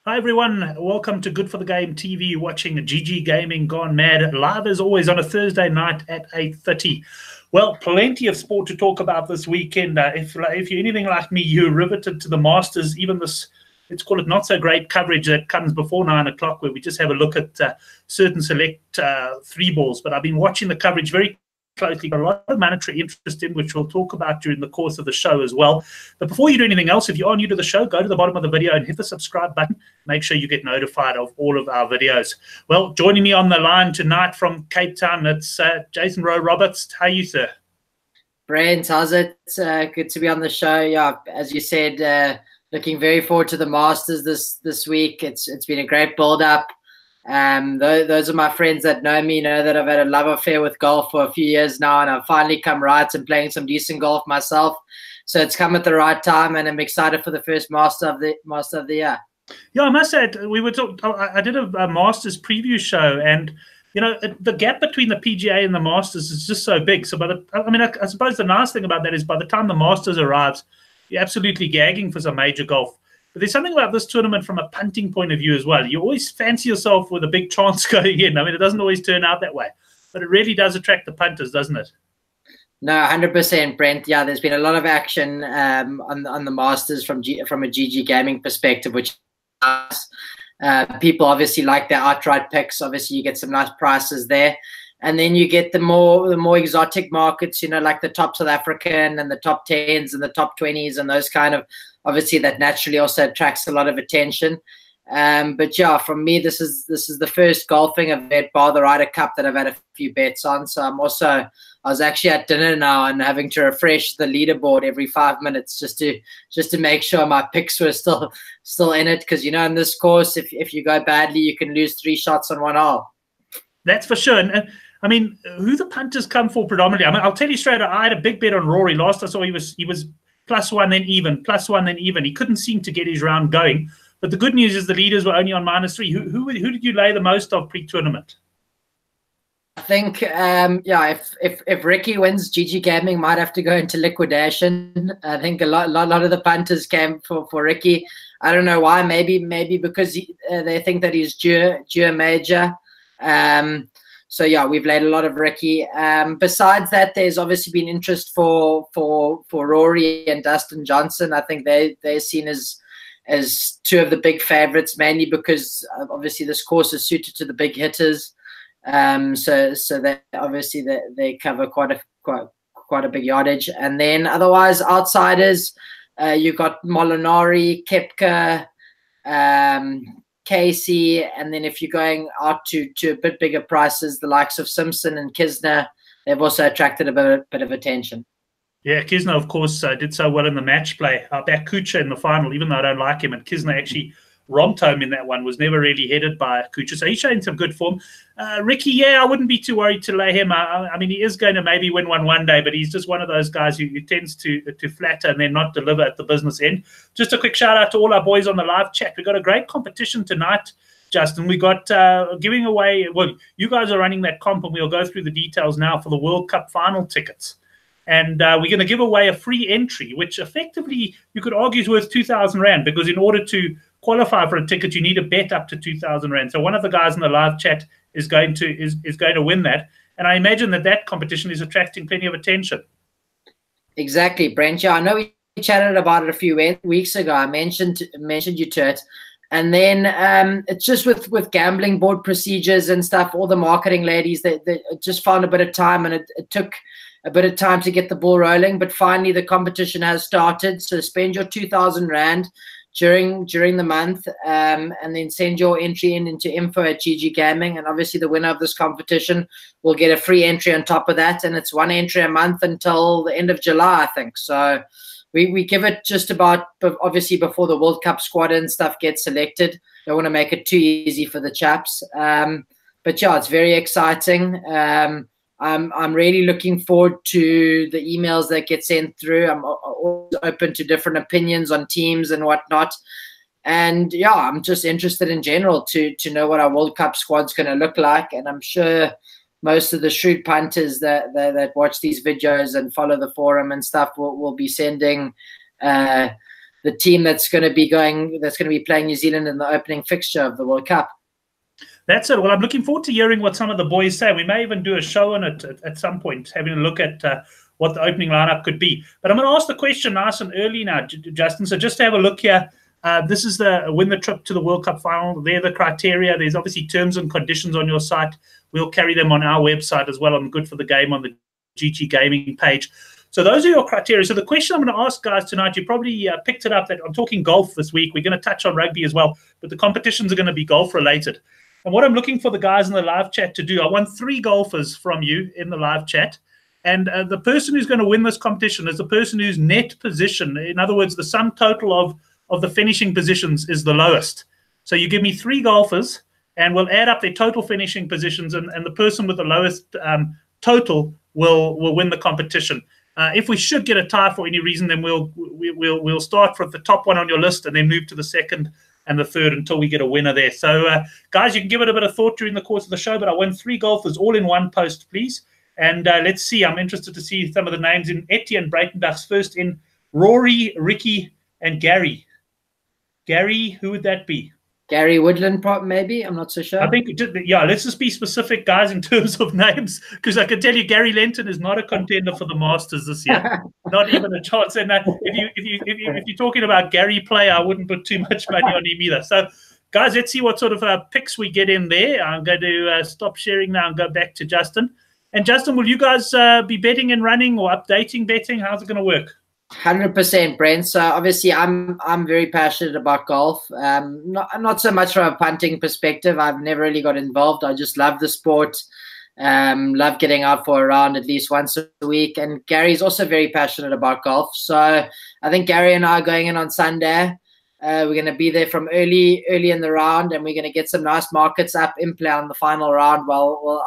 Hi everyone, welcome to Good for the Game TV, watching GGGaming Gone Mad, live as always on a Thursday night at 8:30. Well, plenty of sport to talk about this weekend. If you're anything like me, you're riveted to the Masters, even this, let's call it not so great coverage that comes before 9 o'clock, where we just have a look at certain select three balls. But I've been watching the coverage very closely, got a lot of monetary interest in, which we'll talk about during the course of the show as well. But before you do anything else, if you are new to the show, go to the bottom of the video and hit the subscribe button. Make sure you get notified of all of our videos. Well, joining me on the line tonight from Cape Town, it's Jason Rowe Roberts. How are you, sir? Brent, how's it? Good to be on the show. Yeah, as you said, looking very forward to the Masters this week. It's been a great build-up. Those are my friends that know me, know that I've had a love affair with golf for a few years now, and I've finally come right and playing some decent golf myself. So it's come at the right time, and I'm excited for the first Master of the year. Yeah, I must say, I did a Masters preview show, and you know the gap between the PGA and the Masters is just so big. So, I suppose the nice thing about that is by the time the Masters arrives, you're absolutely gagging for some major golf. But there's something about this tournament from a punting point of view as well. You always fancy yourself with a big chance going in. I mean, it doesn't always turn out that way, but it really does attract the punters, doesn't it? No, 100%, Brent. Yeah, there's been a lot of action on the Masters from a GGGaming perspective, which people obviously like their outright picks. Obviously, you get some nice prices there. And then you get the more exotic markets, you know, like the top South African and the top 10s and the top 20s and those kind of, obviously that naturally also attracts a lot of attention. But yeah, from me, this is the first golfing event bar the Ryder Cup that I've had a few bets on. So I was actually at dinner now and having to refresh the leaderboard every 5 minutes just to make sure my picks were still in it. Because, you know, in this course, if you go badly, you can lose 3 shots on 1 hole. That's for sure. And I mean, who the punters come for predominantly? I mean, I'll tell you straight, I had a big bet on Rory. Last I saw he was +1 then even, +1 then even. He couldn't seem to get his round going. But the good news is the leaders were only on -3. Who did you lay the most of pre-tournament? I think, yeah, if Ricky wins, GGGaming might have to go into liquidation. I think a lot of the punters came for Ricky. I don't know why. Maybe because they think that he's due a major. So yeah, we've laid a lot of Ricky. Besides that, there's obviously been interest for Rory and Dustin Johnson. I think they're seen as 2 of the big favorites, mainly because obviously this course is suited to the big hitters. So they obviously they cover quite a big yardage. And then otherwise outsiders, you've got Molinari, Koepka, Casey, and then if you're going out to a bit bigger prices, the likes of Simpson and Kisner, they've also attracted a bit of attention. Yeah, Kisner, of course, did so well in the match play. I backed Kuchar in the final, even though I don't like him, and Kisner actually romped home in that one, was never really headed by Kuchar. So he's showing some good form. Ricky, yeah, I wouldn't be too worried to lay him. I mean, he is going to maybe win one day, but he's just one of those guys who tends to flatter and then not deliver at the business end. Just a quick shout out to all our boys on the live chat. We've got a great competition tonight, Justin. We got giving away, well, you guys are running that comp, and we'll go through the details now for the World Cup final tickets. And we're going to give away a free entry, which effectively you could argue is worth 2,000 Rand, because in order to qualify for a ticket, you need a bet up to 2,000 Rand. So one of the guys in the live chat is going to win that. And I imagine that competition is attracting plenty of attention. Exactly, Brent. Yeah, I know we chatted about it a few weeks ago. I mentioned you to it. And then it's just with gambling board procedures and stuff, all the marketing ladies, they just found a bit of time, and it took a bit of time to get the ball rolling. But finally, the competition has started. So spend your 2,000 Rand during the month, and then send your entry into info@GGGaming, and obviously the winner of this competition will get a free entry on top of that, and it's 1 entry a month until the end of July, I think. So we give it just about, obviously, before the World Cup squad and stuff gets selected. Don't want to make it too easy for the chaps, but yeah, it's very exciting. I'm really looking forward to the emails that get sent through. I'm always open to different opinions on teams and whatnot. And yeah, I'm just interested in general to know what our World Cup squad's going to look like. And I'm sure most of the shrewd punters that watch these videos and follow the forum and stuff will be sending team that's going to be playing New Zealand in the opening fixture of the World Cup. That's it. Well, I'm looking forward to hearing what some of the boys say. We may even do a show on it at some point, having a look at what the opening lineup could be. But I'm going to ask the question nice and early now, Justin. So just to have a look here, this is the win the trip to the World Cup final. They're the criteria. There's obviously terms and conditions on your site. We'll carry them on our website as well on Good for the Game on the GGGaming page. So those are your criteria. So the question I'm going to ask guys tonight, you probably picked it up that I'm talking golf this week. We're going to touch on rugby as well, but the competitions are going to be golf related. And what I'm looking for the guys in the live chat to do, I want 3 golfers from you in the live chat. And the person who's going to win this competition is the person whose net position, in other words, the sum total of the finishing positions is the lowest. So you give me 3 golfers, and we'll add up their total finishing positions, and the person with the lowest total will win the competition. If we should get a tie for any reason, then we'll start from the top one on your list and then move to the second and the third until we get a winner there. So, guys, you can give it a bit of thought during the course of the show, but I want 3 golfers all in one post, please. And let's see. I'm interested to see some of the names in Etienne Breitenbach's first in Rory, Ricky, and Gary. Gary, who would that be? Gary Woodland, maybe. I'm not so sure. I think, yeah, let's just be specific, guys, in terms of names, because I can tell you Gary Lentin is not a contender for the Masters this year. Not even a chance. And if you're talking about Gary play, I wouldn't put too much money on him either. So, guys, let's see what sort of picks we get in there. I'm going to stop sharing now and go back to Justin. And Justin, will you guys be betting and running or updating betting? How's it going to work? 100%, Brent. So obviously, I'm very passionate about golf. Not so much from a punting perspective. I've never really got involved. I just love the sport. Love getting out for a round at least once a week. And Gary's also very passionate about golf. So I think Gary and I are going in on Sunday. We're going to be there from early in the round, and we're going to get some nice markets up in play on the final round while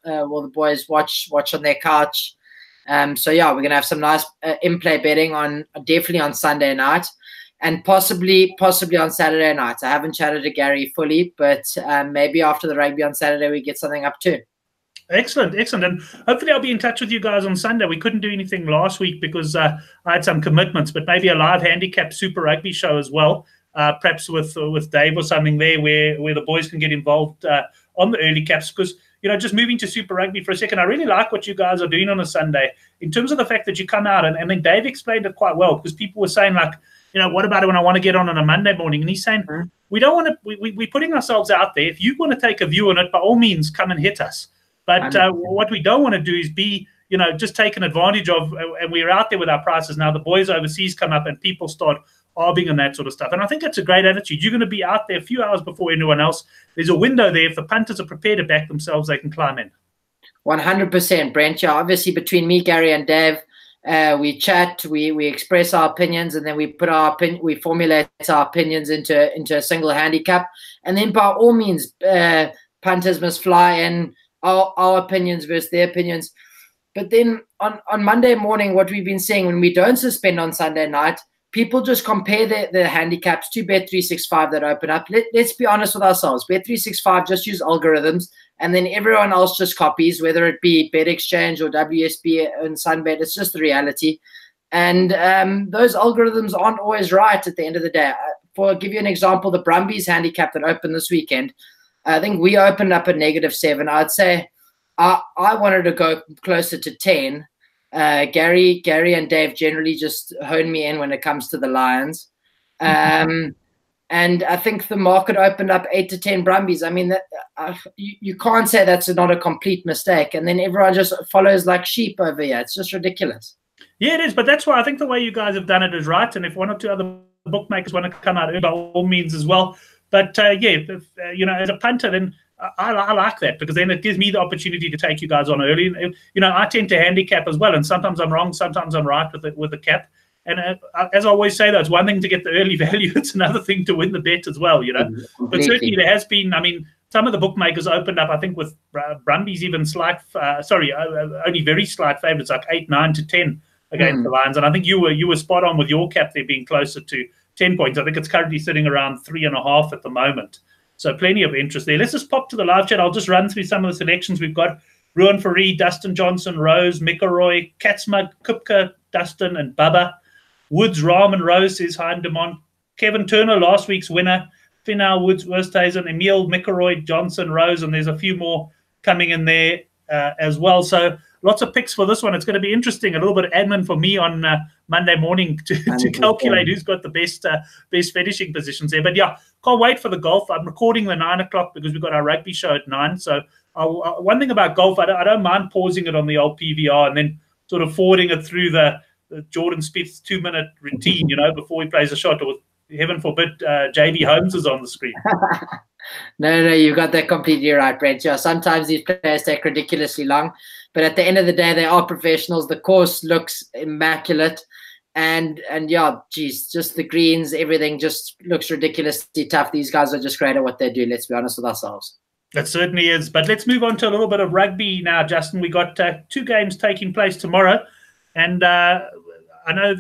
the boys watch on their couch. So yeah, we're gonna have some nice in-play betting definitely on Sunday night, and possibly on Saturday night. I haven't chatted to Gary fully, but maybe after the rugby on Saturday we get something up too. Excellent. And hopefully I'll be in touch with you guys on Sunday. We couldn't do anything last week because I had some commitments, but maybe a live handicap Super Rugby show as well, perhaps with Dave or something there where the boys can get involved on the early caps, because just moving to Super Rugby for a second, I really like what you guys are doing on a Sunday in terms of the fact that you come out, and then Dave explained it quite well, because people were saying, like, what about it when I want to get on a Monday morning? And he's saying, we don't want to, we're putting ourselves out there. If you want to take a view on it, by all means, come and hit us. But what we don't want to do is be, just taken advantage of, and we're out there with our prices. Now the boys overseas come up and people start arguing and that sort of stuff. And I think that's a great attitude. You're going to be out there a few hours before anyone else. There's a window there. If the punters are prepared to back themselves, they can climb in. 100%, Brent. Yeah, obviously between me, Gary, and Dave, we chat, we express our opinions, and then we put we formulate our opinions into a single handicap. And then by all means, punters must fly in our opinions versus their opinions. But then on Monday morning, what we've been seeing when we don't suspend on Sunday night, people just compare the handicaps to Bet365 that open up. Let's be honest with ourselves. Bet365 just use algorithms, and then everyone else just copies, whether it be BetExchange or WSB and Sunbet. It's just the reality. And those algorithms aren't always right at the end of the day. I'll give you an example, the Brumbies handicap that opened this weekend. I think we opened up at -7. I'd say I wanted to go closer to 10. Gary and Dave generally just hone me in when it comes to the Lions. And I think the market opened up 8 to 10 Brumbies. I mean, you can't say that's not a complete mistake. And then everyone just follows like sheep over here. It's just ridiculous. Yeah, it is. But that's why I think the way you guys have done it is right. And if 1 or 2 other bookmakers want to come out, by all means as well. But as a punter, then I like that, because then it gives me the opportunity to take you guys on early. I tend to handicap as well, and sometimes I'm wrong, sometimes I'm right with the cap. And as I always say, though, it's one thing to get the early value; it's another thing to win the bet as well. But certainly there has been. I mean, some of the bookmakers opened up, I think, with Brumbies even only very slight favourites, like 8, 9 to 10 against the Lions. And I think you were spot on with your cap there being closer to 10 points. I think it's currently sitting around 3.5 at the moment. So plenty of interest there. Let's just pop to the live chat. I'll just run through some of the selections we've got. Ruan Fourie, Dustin Johnson, Rose, Mikaroy, Katzmug, Kupka, Dustin, and Bubba. Woods, Rahm and Rose is high in demand. Kevin Turner, last week's winner. Finau, Woods, Westhuizen, Emil, McIlroy, Johnson, Rose, and there's a few more coming in there as well. So lots of picks for this one. It's going to be interesting. A little bit of admin for me on Monday morning to calculate who's got the best finishing positions there. But yeah, can't wait for the golf. I'm recording the 9 o'clock because we've got our rugby show at 9. So one thing about golf, I don't mind pausing it on the old PVR and then sort of forwarding it through the Jordan Spieth's 2-minute routine, before he plays a shot, or heaven forbid, JB Holmes is on the screen. No, you've got that completely right, Brent. Yeah, sometimes these players take ridiculously long, but at the end of the day, they are professionals. The course looks immaculate, and yeah, geez, just the greens, everything just looks ridiculously tough. These guys are just great at what they do. Let's be honest with ourselves. That certainly is. But let's move on to a little bit of rugby now, Justin. We got 2 games taking place tomorrow, and I know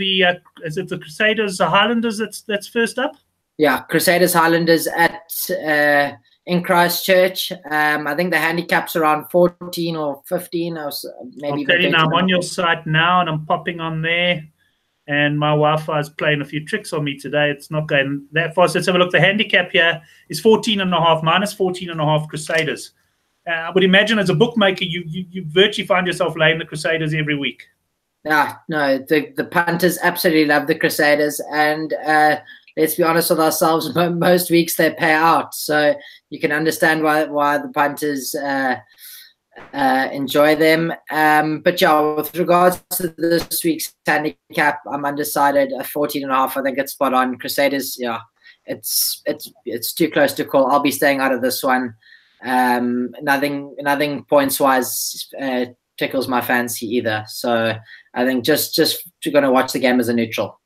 is it the Crusaders, the Highlanders that's first up? Yeah, Crusaders Highlanders in Christchurch. I think the handicap's around 14 or 15 or maybe. Okay, now I'm on your site now and I'm popping on there, and my Wi-Fi is playing a few tricks on me today. It's not going that fast. Let's have a look. The handicap here is 14.5, minus 14.5 Crusaders. I would imagine as a bookmaker, you virtually find yourself laying the Crusaders every week. Yeah, no, the punters absolutely love the Crusaders, and let's be honest with ourselves, most weeks they pay out, so you can understand why the punters enjoy them. But yeah, with regards to this week's handicap, I'm undecided. 14.5, I think it's spot on. Crusaders, yeah, it's too close to call. I'll be staying out of this one. Nothing points wise tickles my fancy either. So I think just going to watch the game as a neutral.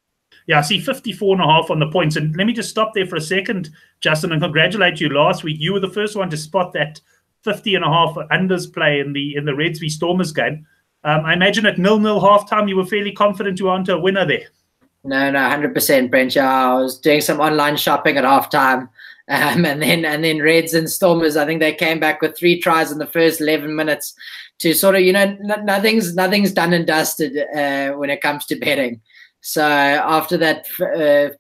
Yeah, I see 54.5 on the points. And let me just stop there for a second, Justin, and congratulate you. Last week, you were the first one to spot that 50.5 unders play in the Reds v Stormers game. I imagine at 0-0 halftime, you were fairly confident you were onto a winner there. No, 100%, Brent. I was doing some online shopping at halftime. And then Reds and Stormers, I think they came back with 3 tries in the first 11 minutes to sort of, nothing's done and dusted when it comes to betting. So after that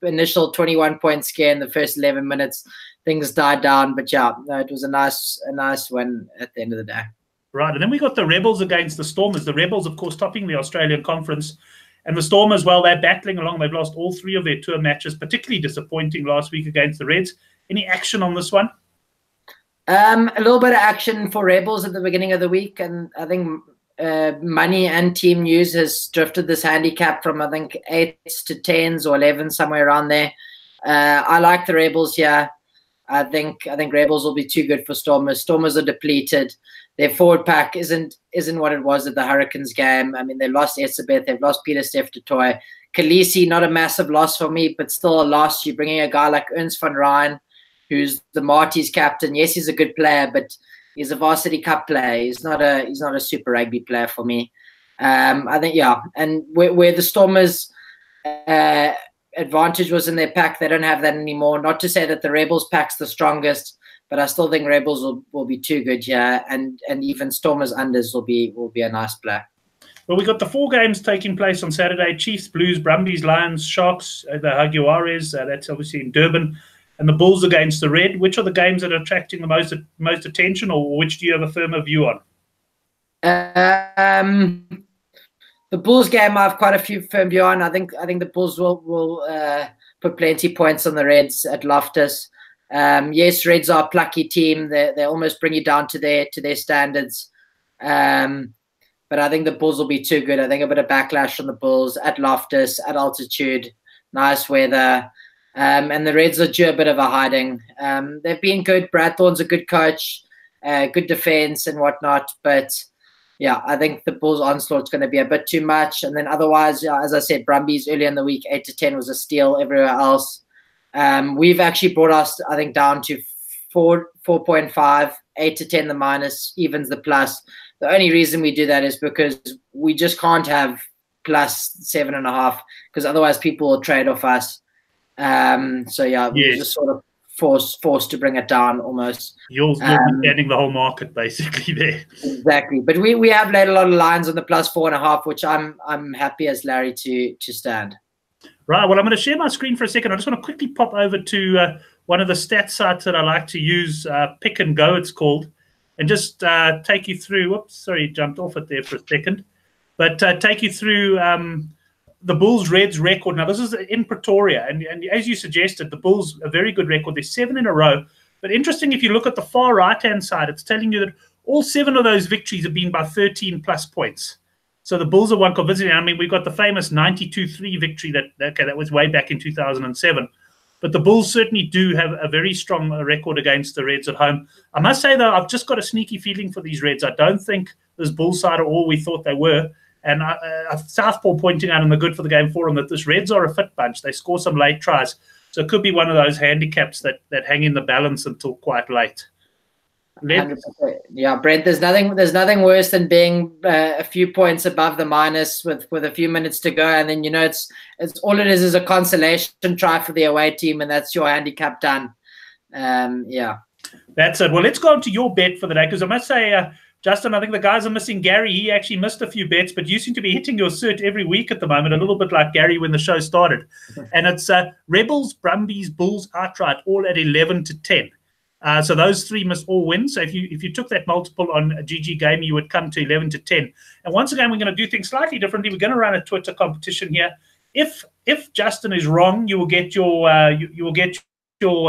initial 21-point scare in the first 11 minutes, things died down. But yeah, no, it was a nice win at the end of the day. Right, and then we got the Rebels against the Stormers. The Rebels, of course, topping the Australian Conference. And the Stormers, well, they're battling along. They've lost all 3 of their tour matches, particularly disappointing last week against the Reds. Any action on this one? A little bit of action for Rebels at the beginning of the week, and I think Money and Team News has drifted this handicap from, I think, 8s to 10s or 11s, somewhere around there. I like the Rebels here. I think Rebels will be too good for Stormers. Stormers are depleted. Their forward pack isn't what it was at the Hurricanes game. I mean, they lost Esabeth, they've lost Peter Steph Toy. Khaleesi, not a massive loss for me, but still a loss. You're bringing a guy like Ernst van Rijn, who's the Marty's captain. Yes, he's a good player, but he's a varsity cup player. He's not a super rugby player for me. I think, yeah. And where the Stormers advantage was in their pack, they don't have that anymore. Not to say that the Rebels pack's the strongest, but I still think Rebels will be too good here, and even Stormers unders will be a nice play. Well, we got the 4 games taking place on Saturday: Chiefs, Blues, Brumbies, Lions, Sharks, the Jaguares. That's obviously in Durban. And the Bulls against the Red. Which are the games that are attracting the most attention, or which do you have a firmer view on? The Bulls game, I have quite a few firm view on. I think the Bulls will put plenty points on the Reds at Loftus. Yes, Reds are a plucky team. They almost bring you down to their standards. But I think the Bulls will be too good. I think a bit of backlash from the Bulls at Loftus, at altitude, nice weather. And the Reds are due a bit of a hiding. They've been good. Brad Thorne's a good coach, good defense and whatnot. But yeah, I think the Bulls' onslaught's going to be a bit too much. And then otherwise, as I said, Brumbies earlier in the week, 8 to 10 was a steal everywhere else. We've actually brought us, I think, down to 4.5, 8 to 10 the minus, evens the plus. The only reason we do that is because we just can't have plus 7.5, because otherwise people will trade off us. So yeah, we're just sort of forced to bring it down almost. You're getting the whole market basically there. Exactly, but we have laid a lot of lines on the plus 4.5, which I'm happy as Larry to stand. Right. Well, I'm going to share my screen for a second. I just want to quickly pop over to one of the stats sites that I like to use, Pick and Go, it's called, and just take you through. Whoops, sorry, jumped off it there for a second. But take you through the Bulls-Reds record. Now, this is in Pretoria, and as you suggested, the Bulls, a very good record. There's 7 in a row. But interesting, if you look at the far right-hand side, it's telling you that all 7 of those victories have been by 13-plus points. So the Bulls have won convincingly. I mean, we've got the famous 92-3 victory that was way back in 2007. But the Bulls certainly do have a very strong record against the Reds at home. I must say, though, I've just got a sneaky feeling for these Reds. I don't think this Bulls side are all we thought they were. And Southpaw pointing out in the Good for the Game forum that this Reds are a fit bunch. They score some late tries. So it could be one of those handicaps that hang in the balance until quite late. 100%. Yeah, Brent, there's nothing worse than being a few points above the minus with a few minutes to go, and then it's all it is a consolation try for the away team, and that's your handicap done. Yeah, that's it. Well, let's go on to your bet for the day, because I must say, Justin, I think the guys are missing Gary. He actually missed a few bets, but you seem to be hitting your cert every week at the moment, a little bit like Gary when the show started. And it's Rebels, Brumbies, Bulls outright, all at 11-10. So those 3 must all win. So if you took that multiple on GGGaming, you would come to 11-10. And once again, we're going to do things slightly differently. We're going to run a Twitter competition here. If Justin is wrong, you will get your you will get your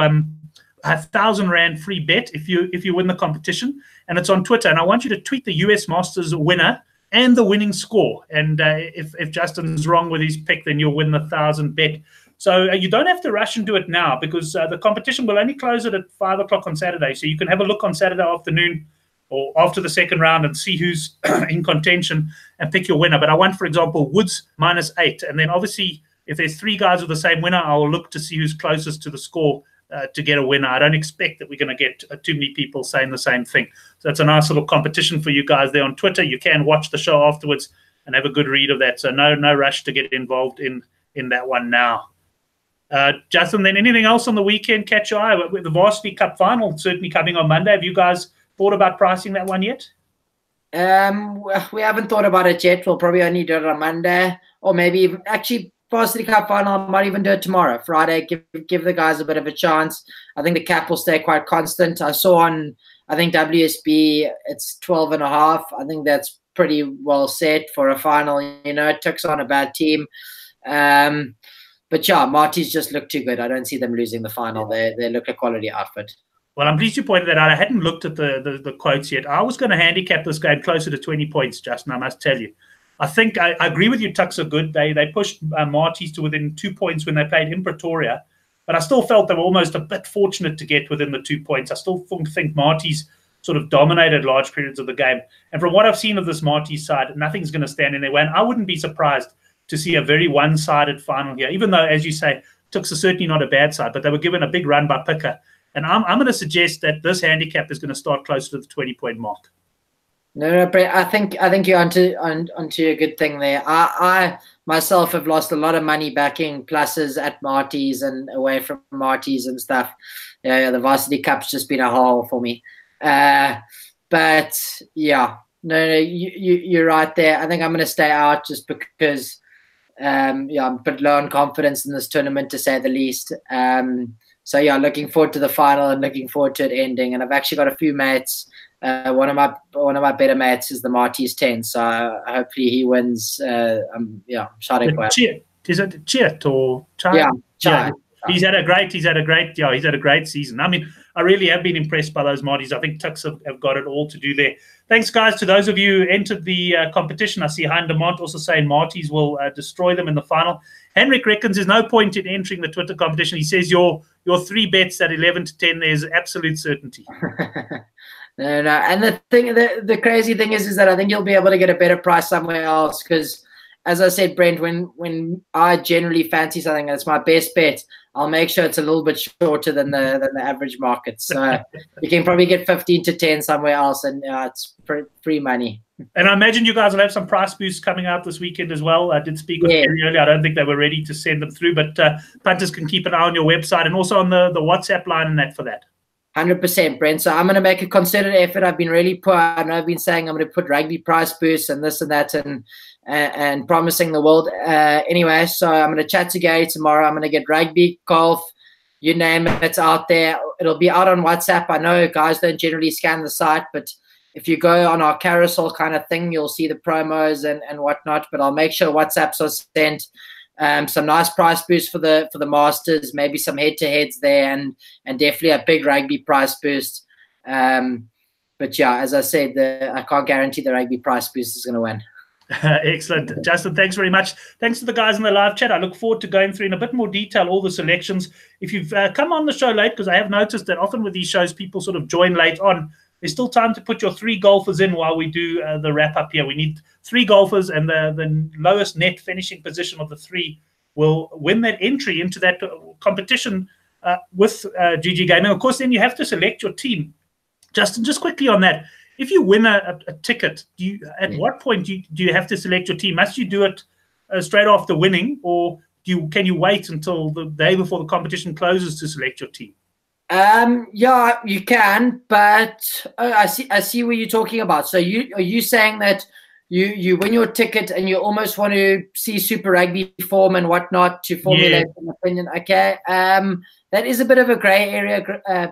1,000 Rand free bet if you win the competition. And it's on Twitter. And I want you to tweet the US Masters winner and the winning score. And if Justin's wrong with his pick, then you'll win the 1,000 bet. So you don't have to rush and do it now, because the competition will only close it at 5 o'clock on Saturday. So you can have a look on Saturday afternoon or after the second round and see who's in contention and pick your winner. But I want, for example, Woods -8. And then obviously, if there's 3 guys with the same winner, I'll look to see who's closest to the score to get a winner. I don't expect that we're going to get too many people saying the same thing. So it's a nice little competition for you guys there on Twitter. You can watch the show afterwards and have a good read of that. So no rush to get involved in that one now. Justin, then anything else on the weekend catch your eye? With the Varsity Cup final certainly coming on Monday. Have you guys thought about pricing that one yet? We haven't thought about it yet. We'll probably only do it on Monday, or maybe even, actually, Varsity Cup final, might even do it tomorrow, Friday. Give the guys a bit of a chance. I think the cap will stay quite constant. I saw on, I think WSB, it's 12.5. I think that's pretty well set for a final. It takes on a bad team. But yeah, Marty's just look too good. I don't see them losing the final. They look a quality outfit. Well, I'm pleased you pointed that out. I hadn't looked at the quotes yet. I was going to handicap this game closer to 20 points, Justin, I must tell you. I think I agree with you, Tucks are good. They pushed Marty's to within 2 points when they played in Pretoria. But I still felt they were almost a bit fortunate to get within the 2 points. I still think Marty's sort of dominated large periods of the game. And from what I've seen of this Marty's side, nothing's going to stand in their way. And I wouldn't be surprised to see a very one-sided final here, even though, as you say, Tucks are certainly not a bad side, but they were given a big run by Picker. And I'm going to suggest that this handicap is going to start closer to the 20-point mark. No, Brett, I think you're onto a good thing there. I myself have lost a lot of money backing pluses at Marty's and away from Marty's and stuff. Yeah, the Varsity Cup's just been a hole for me. But yeah, no, you're right there. I think I'm going to stay out just because I'm a bit low on confidence in this tournament, to say the least. So yeah, looking forward to the final and looking forward to it ending. And I've actually got a few mates. One of my better mates is the Marty's 10, so hopefully he wins. Shouting for him. Is it Chiat or Chai? Yeah, Chai. Yeah. He's had a great season. I mean, I really have been impressed by those Martys. I think Tucks have got it all to do there. Thanks, guys, to those of you who entered the competition. I see Hein de Mont also saying Martys will destroy them in the final. Henrik reckons there's no point in entering the Twitter competition. He says your 3 bets at 11-10, there's absolute certainty. No. And the crazy thing is that I think you'll be able to get a better price somewhere else, because, as I said, Brent, when I generally fancy something and it's my best bet, I'll make sure it's a little bit shorter than the average market. So you can probably get 15-10 somewhere else, and it's free money. And I imagine you guys will have some price boosts coming out this weekend as well. I did speak with Gary earlier. I don't think they were ready to send them through, but punters can keep an eye on your website and also on the WhatsApp line and that for that. 100%, Brent. So I'm going to make a concerted effort. I've been really poor. I know I've been saying I'm going to put rugby price boosts and this and that and promising the world. Anyway, so I'm going to chat to Gary tomorrow. I'm going to get rugby, golf, you name it, it's out there. It'll be out on WhatsApp. I know guys don't generally scan the site, but if you go on our carousel kind of thing, you'll see the promos and whatnot. But I'll make sure WhatsApps are sent. Some nice price boost for the Masters, maybe some head-to-heads there, and definitely a big rugby price boost. But yeah, as I said, I can't guarantee the rugby price boost is going to win. Excellent. Justin, thanks very much. Thanks to the guys in the live chat. I look forward to going through in a bit more detail all the selections. If you've come on the show late, because I have noticed that often with these shows, people sort of join late on, there's still time to put your 3 golfers in while we do the wrap-up here. We need 3 golfers, and the lowest net finishing position of the 3 will win that entry into that competition with GGGaming. Of course, then you have to select your team. Justin, just quickly on that. If you win a ticket, at what point do you have to select your team? Must you do it straight after winning, or can you wait until the day before the competition closes to select your team? Yeah, you can, but I see what you're talking about. So are you saying that you win your ticket and you almost want to see Super Rugby form and whatnot to formulate an opinion? Okay, that is a bit of a grey area,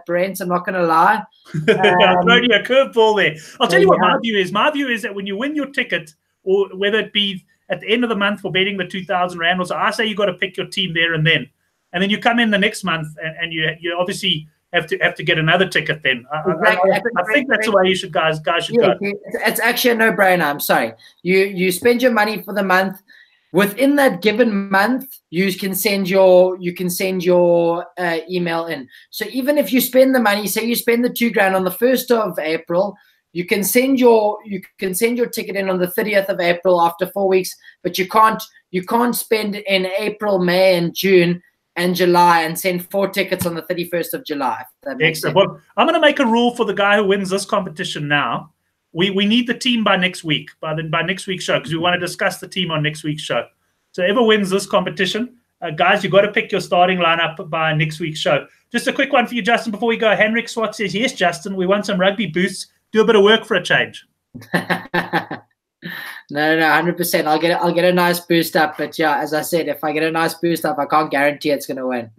Brent. I'm not going to lie. I've thrown you a curveball there. I'll tell you what my view is. My view is that when you win your ticket, or whether it be at the end of the month for betting the 2,000 Rand, or so, I say you got to pick your team there and then. And then you come in the next month, and you obviously have to get another ticket. Then I think that's the way you guys should go. It's actually a no-brainer. I'm sorry. You spend your money for the month. Within that given month, you can send your email in. So even if you spend the money, say you spend the $2,000 on the 1st of April, you can send your ticket in on the 30th of April after 4 weeks. But you can't spend in April, May, and June and July and send 4 tickets on the 31st of July. Excellent. Well, I'm going to make a rule for the guy who wins this competition now. We need the team by next week, by next week's show, because we want to discuss the team on next week's show. So whoever wins this competition, guys, you've got to pick your starting lineup by next week's show. Just a quick one for you, Justin, before we go. Henrik Swat says, yes, Justin, we want some rugby boosts. Do a bit of work for a change. No, 100%. I'll get a nice boost up. But yeah, as I said, if I get a nice boost up, I can't guarantee it's going to win.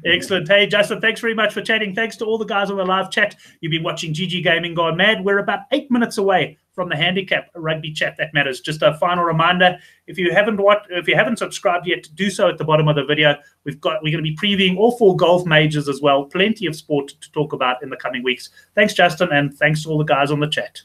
Excellent. Hey, Justin, thanks very much for chatting. Thanks to all the guys on the live chat. You've been watching GGGaming Gone Mad. We're about 8 minutes away from the handicap rugby chat that matters. Just a final reminder: if you haven't subscribed yet, do so at the bottom of the video. We're going to be previewing all 4 golf majors as well. Plenty of sport to talk about in the coming weeks. Thanks, Justin, and thanks to all the guys on the chat.